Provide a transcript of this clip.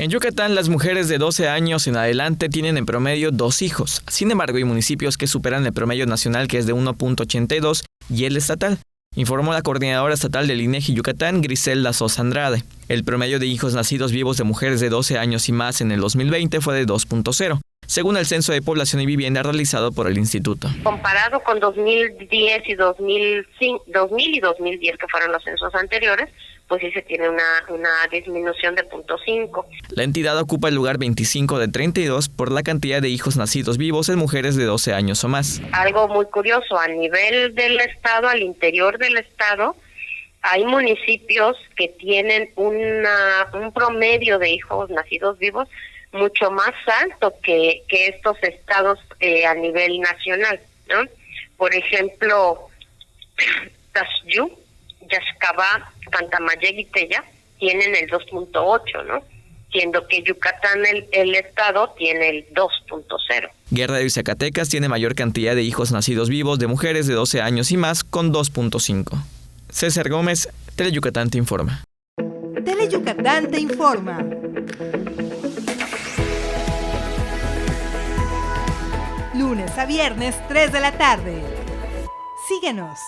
En Yucatán, las mujeres de 12 años en adelante tienen en promedio 2 hijos. Sin embargo, hay municipios que superan el promedio nacional, que es de 1.82, y el estatal, informó la coordinadora estatal del INEGI Yucatán, Griselda Sosa Andrade. El promedio de hijos nacidos vivos de mujeres de 12 años y más en el 2020 fue de 2.0, según el Censo de Población y Vivienda realizado por el instituto. Comparado con 2010 y 2000 y 2010, que fueron los censos anteriores, pues sí se tiene una disminución de 0.5. La entidad ocupa el lugar 25 de 32 por la cantidad de hijos nacidos vivos en mujeres de 12 años o más. Algo muy curioso, a nivel del estado, al interior del estado, hay municipios que tienen un promedio de hijos nacidos vivos mucho más alto que estos estados a nivel nacional, ¿no? Por ejemplo, Tasyu, Yaxcabá, Cantamayeg y Teya tienen el 2.8, ¿no? Siendo que Yucatán, el estado, tiene el 2.0. Guerrero y Zacatecas tiene mayor cantidad de hijos nacidos vivos de mujeres de 12 años y más, con 2.5. César Gómez, Teleyucatán te informa. Teleyucatán te informa. Lunes a viernes, 3 de la tarde. Síguenos.